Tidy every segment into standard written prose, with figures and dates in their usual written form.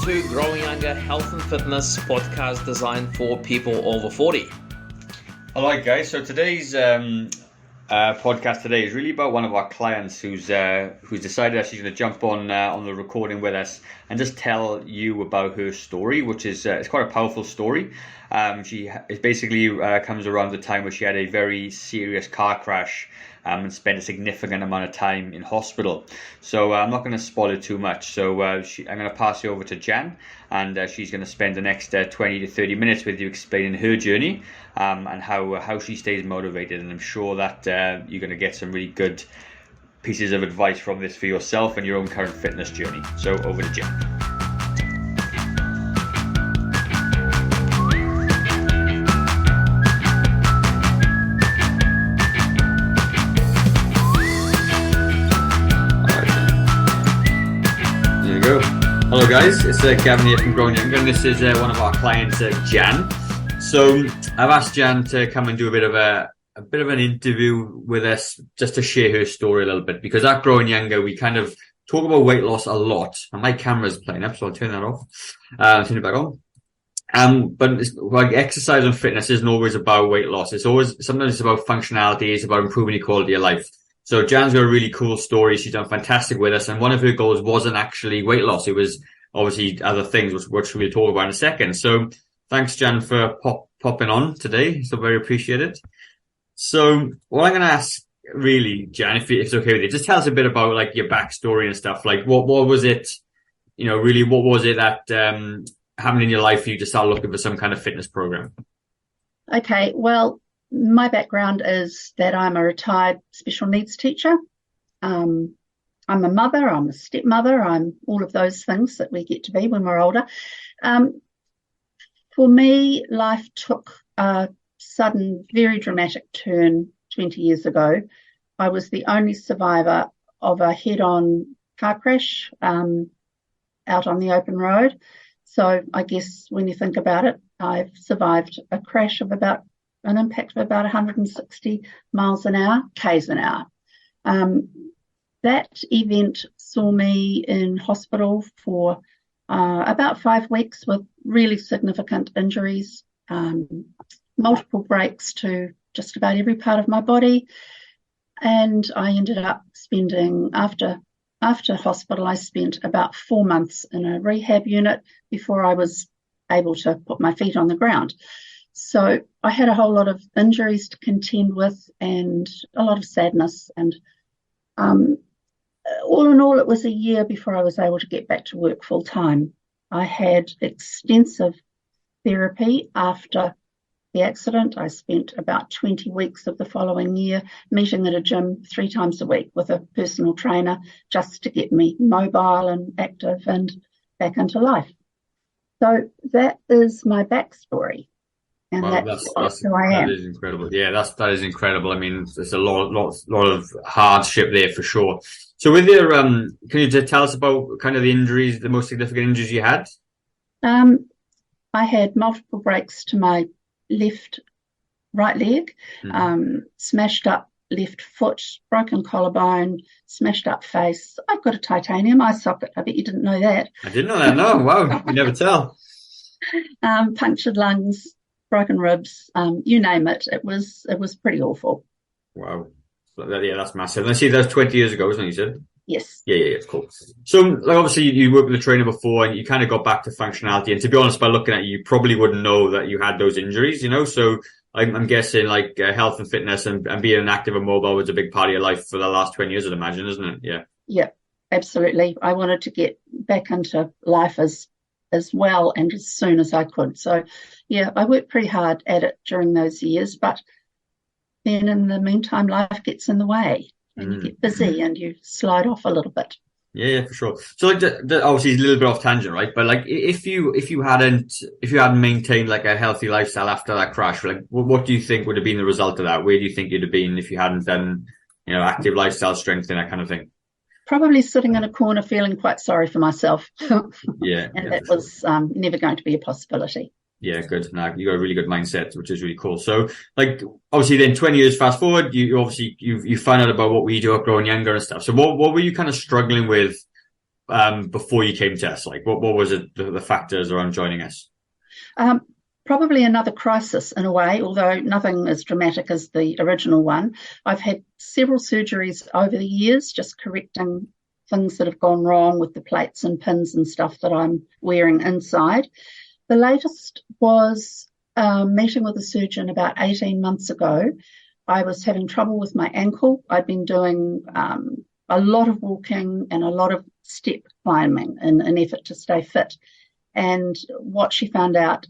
to Growing Younger Health and Fitness podcast designed for people over 40. Alright guys, so today's podcast today is really about one of our clients who's decided that she's going to jump on the recording with us and just tell you about her story, which is it's quite a powerful story. It basically comes around the time where she had a very serious car crash and spent a significant amount of time in hospital. So I'm not going to spoil it too much. So I'm going to pass you over to Jan, and she's going to spend the next 20 to 30 minutes with you explaining her journey and how she stays motivated. And I'm sure that you're going to get some really good pieces of advice from this for yourself and your own current fitness journey. So over to Jan. Hello guys, it's Gavin here from Growing Younger, and this is one of our clients, Jan. So I've asked Jan to come and do a bit of an interview with us, just to share her story a little bit, because at Growing Younger we kind of talk about weight loss a lot. And my camera's playing up, so I'll turn that off. Turn it back on. But like exercise and fitness isn't always about weight loss. Sometimes it's about functionality. It's about improving your quality of life. So Jan's got a really cool story. She's done fantastic with us. And one of her goals wasn't actually weight loss. It was obviously other things, which we'll talk about in a second. So thanks, Jan, for popping on today. So very appreciated. So what I'm going to ask really, Jan, if it's okay with you, just tell us a bit about like your backstory and stuff. Like what was it, really, what was it that happened in your life for you to start looking for some kind of fitness program? Okay, well, my background is that I'm a retired special needs teacher. I'm a mother, I'm a stepmother, I'm all of those things that we get to be when we're older. For me, life took a sudden, very dramatic turn 20 years ago. I was the only survivor of a head-on car crash out on the open road. So I guess when you think about it, I've survived a crash of an impact of about 160 miles an hour, Ks an hour. That event saw me in hospital for about 5 weeks with really significant injuries, multiple breaks to just about every part of my body. And I ended up spending, after hospital, I spent about 4 months in a rehab unit before I was able to put my feet on the ground. So I had a whole lot of injuries to contend with and a lot of sadness. And all in all, it was a year before I was able to get back to work full time. I had extensive therapy after the accident. I spent about 20 weeks of the following year meeting at a gym 3 times a week with a personal trainer just to get me mobile and active and back into life. So that is my backstory. And wow, that's who I am. That is incredible. Yeah, that is incredible. I mean, there's a lot of hardship there for sure. So with your, can you just tell us about kind of the injuries, the most significant injuries you had? I had multiple breaks to my right leg, smashed up left foot, broken collarbone, smashed up face. I've got a titanium eye socket. I bet you didn't know that. I didn't know that. No, wow, you never tell. Punctured lungs, broken ribs, you name it. It was pretty awful. Wow. Yeah, that's massive. And I see that was 20 years ago, wasn't it, you said? Yes. Yeah, it's cool. So, like, obviously, you worked with a trainer before and you kind of got back to functionality. And to be honest, by looking at you probably wouldn't know that you had those injuries, So I'm guessing, like, health and fitness and being active and mobile was a big part of your life for the last 20 years, I'd imagine, isn't it? Yeah. Yeah, absolutely. I wanted to get back into life as well and as soon as I could. So, yeah, I worked pretty hard at it during those years, but then in the meantime, life gets in the way and you get busy and you slide off a little bit. Yeah, for sure. So like obviously it's a little bit off tangent, right? But like if you hadn't maintained like a healthy lifestyle after that crash, like what do you think would have been the result of that? Where do you think you'd have been if you hadn't done, active lifestyle strength and that kind of thing? Probably sitting in a corner feeling quite sorry for myself. Yeah. And that was never going to be a possibility. Yeah, good. Now you got a really good mindset, which is really cool. So, like, obviously, then 20 years fast forward, you obviously you find out about what we do at Growing Younger and stuff. So, what were you kind of struggling with before you came to us? Like, what was it, the factors around joining us? Probably another crisis in a way, although nothing as dramatic as the original one. I've had several surgeries over the years, just correcting things that have gone wrong with the plates and pins and stuff that I'm wearing inside. The latest was meeting with a surgeon about 18 months ago. I was having trouble with my ankle. I'd been doing a lot of walking and a lot of step climbing in an effort to stay fit. And what she found out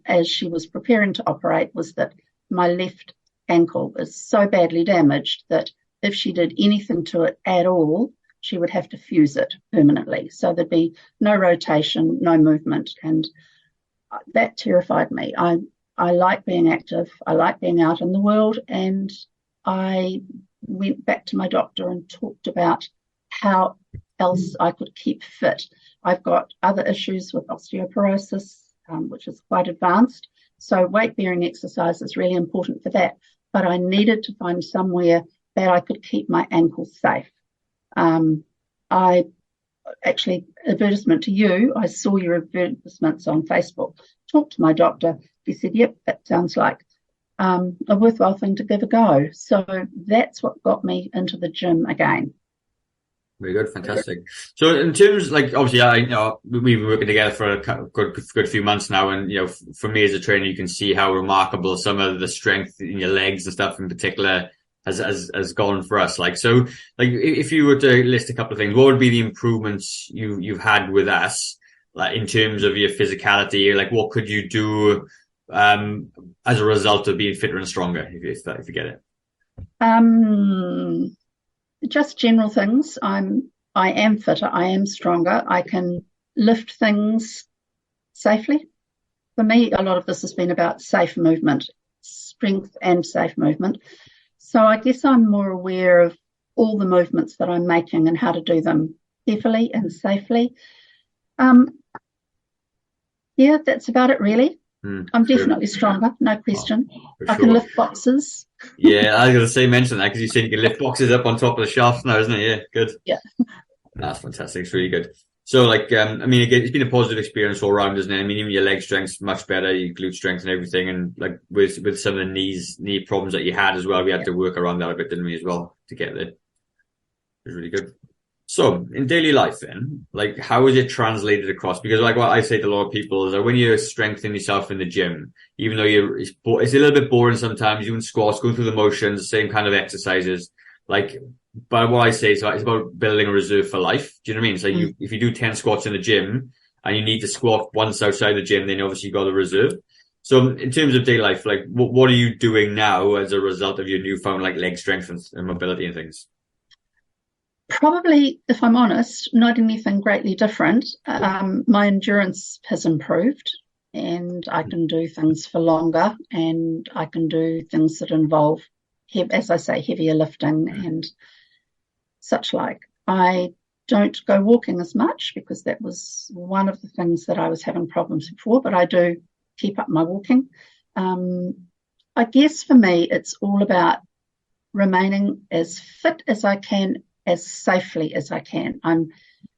as she was preparing to operate was that my left ankle is so badly damaged that if she did anything to it at all, she would have to fuse it permanently. So there'd be no rotation, no movement. And that terrified me. I like being active. I like being out in the world. And I went back to my doctor and talked about how else I could keep fit. I've got other issues with osteoporosis, which is quite advanced. So weight-bearing exercise is really important for that. But I needed to find somewhere that I could keep my ankles safe. I actually, advertisement to you, I saw your advertisements on Facebook, talked to my doctor. He said, yep, that sounds like a worthwhile thing to give a go. So that's what got me into the gym again. Very good, fantastic. So in terms, like, obviously, we've been working together for a good few months now, and for me as a trainer, you can see how remarkable some of the strength in your legs and stuff in particular has gone for us. Like, so, like, if you were to list a couple of things, what would be the improvements you've had with us, like in terms of your physicality? Like, what could you do as a result of being fitter and stronger, if you get it? Just general things. I am fitter. I am stronger. I can lift things safely. For me, a lot of this has been about safe movement, strength and safe movement. So I guess I'm more aware of all the movements that I'm making and how to do them carefully and safely. Yeah, that's about it really. I'm definitely stronger, no question. I can lift boxes. Yeah, I was going to say, mention that, because you said you can lift boxes up on top of the shelf now, isn't it? Yeah, good. Yeah. That's fantastic. It's really good. So, like, I mean, again, it's been a positive experience all around, isn't it? I mean, even your leg strength's much better, your glute strength and everything. And like with some of the knee problems that you had as well, we had to work around that a bit, didn't we, as well, to get there. It was really good. So in daily life then, like, how is it translated across? Because like what I say to a lot of people is that when you're strengthening yourself in the gym, even though it's a little bit boring sometimes, doing squats, going through the motions, same kind of exercises, like, but what I say is it's about building a reserve for life. Do you know what I mean? So if you do 10 squats in the gym and you need to squat once outside the gym, then obviously you got a reserve. So in terms of daily life, like, what are you doing now as a result of your newfound like leg strength and mobility and things? Probably, if I'm honest, not anything greatly different. My endurance has improved and I can do things for longer, and I can do things that involve, as I say, heavier lifting and such like. I don't go walking as much because that was one of the things that I was having problems before, but I do keep up my walking. I guess for me, it's all about remaining as fit as I can, as safely as I can.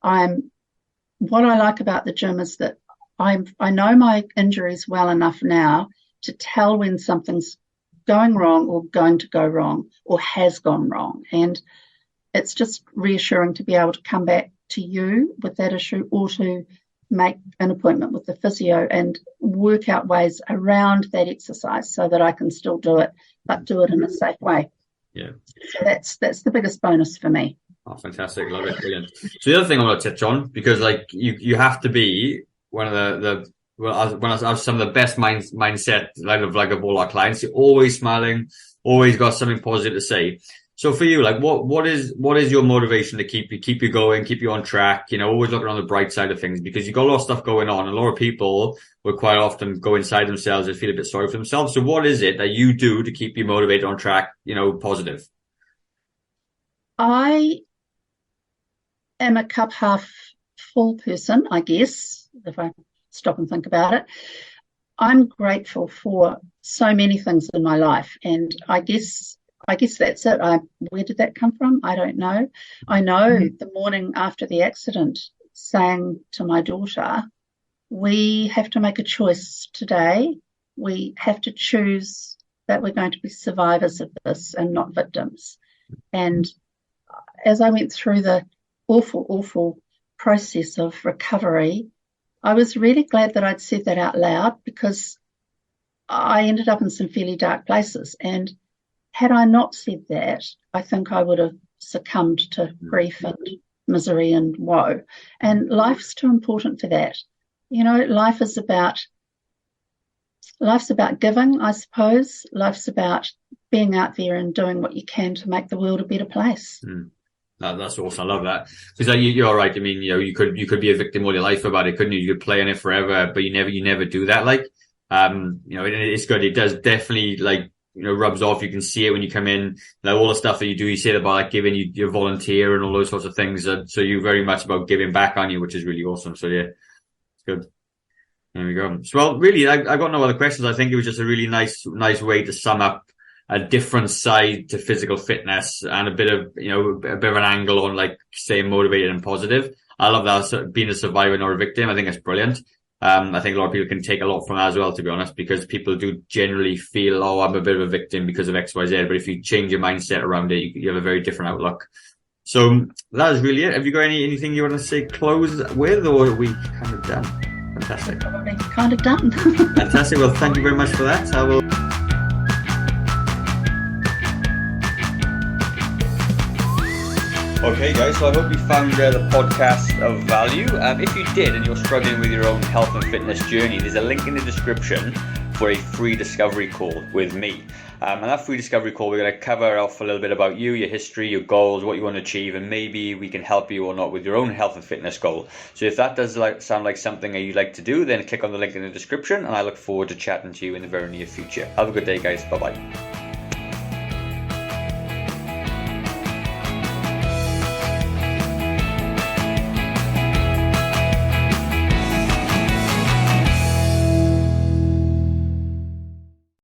What I like about the gym is that I know my injuries well enough now to tell when something's going wrong or going to go wrong or has gone wrong. And it's just reassuring to be able to come back to you with that issue, or to make an appointment with the physio and work out ways around that exercise so that I can still do it, but do it in a safe way. Yeah. So that's the biggest bonus for me. Oh, fantastic. Love it. Brilliant. So the other thing I want to touch on, because like you have to be one of some of the best mindset like of all our clients. You're always smiling, always got something positive to say. So for you, like what is your motivation to keep you going, keep you on track, always looking on the bright side of things, because you've got a lot of stuff going on. A lot of people will quite often go inside themselves and feel a bit sorry for themselves. So what is it that you do to keep you motivated, on track, positive? I am a cup half full person, I guess, if I stop and think about it. I'm grateful for so many things in my life, and I guess I guess that's it. Where did that come from? I don't know. I know the morning after the accident, saying to my daughter, we have to make a choice today. We have to choose that we're going to be survivors of this and not victims. And as I went through the awful, awful process of recovery, I was really glad that I'd said that out loud, because I ended up in some fairly dark places. And had I not said that, I think I would have succumbed to grief and misery and woe. And life's too important for that. Life's about giving, I suppose. Life's about being out there and doing what you can to make the world a better place. That's awesome. I love that. Because you're right. I mean, you could be a victim all your life about it, couldn't you? You could play on it forever, but you never do that. It's good. It does definitely rubs off. You can see it when you come in. All the stuff that you do, you say about giving, you volunteer and all those sorts of things. So you're very much about giving back on you, which is really awesome. So yeah, it's good. There we go. So, well, really, I've got no other questions. I think it was just a really nice way to sum up a different side to physical fitness and a bit of an angle on staying motivated and positive. I love that, being a survivor, not a victim. I think that's brilliant. I think a lot of people can take a lot from that as well, to be honest, because people do generally feel, oh, I'm a bit of a victim because of X, Y, Z. But if you change your mindset around it, you have a very different outlook. So that is really it. Have you got anything you want to say close with, or are we kind of done? Fantastic. Probably kind of done. Fantastic. Well, thank you very much for that. I will. Okay, guys, so I hope you found the podcast of value. If you did and you're struggling with your own health and fitness journey, there's a link in the description for a free discovery call with me. And that free discovery call, we're going to cover off a little bit about you, your history, your goals, what you want to achieve, and maybe we can help you or not with your own health and fitness goal. So if that does sound like something that you'd like to do, then click on the link in the description, and I look forward to chatting to you in the very near future. Have a good day, guys. Bye-bye.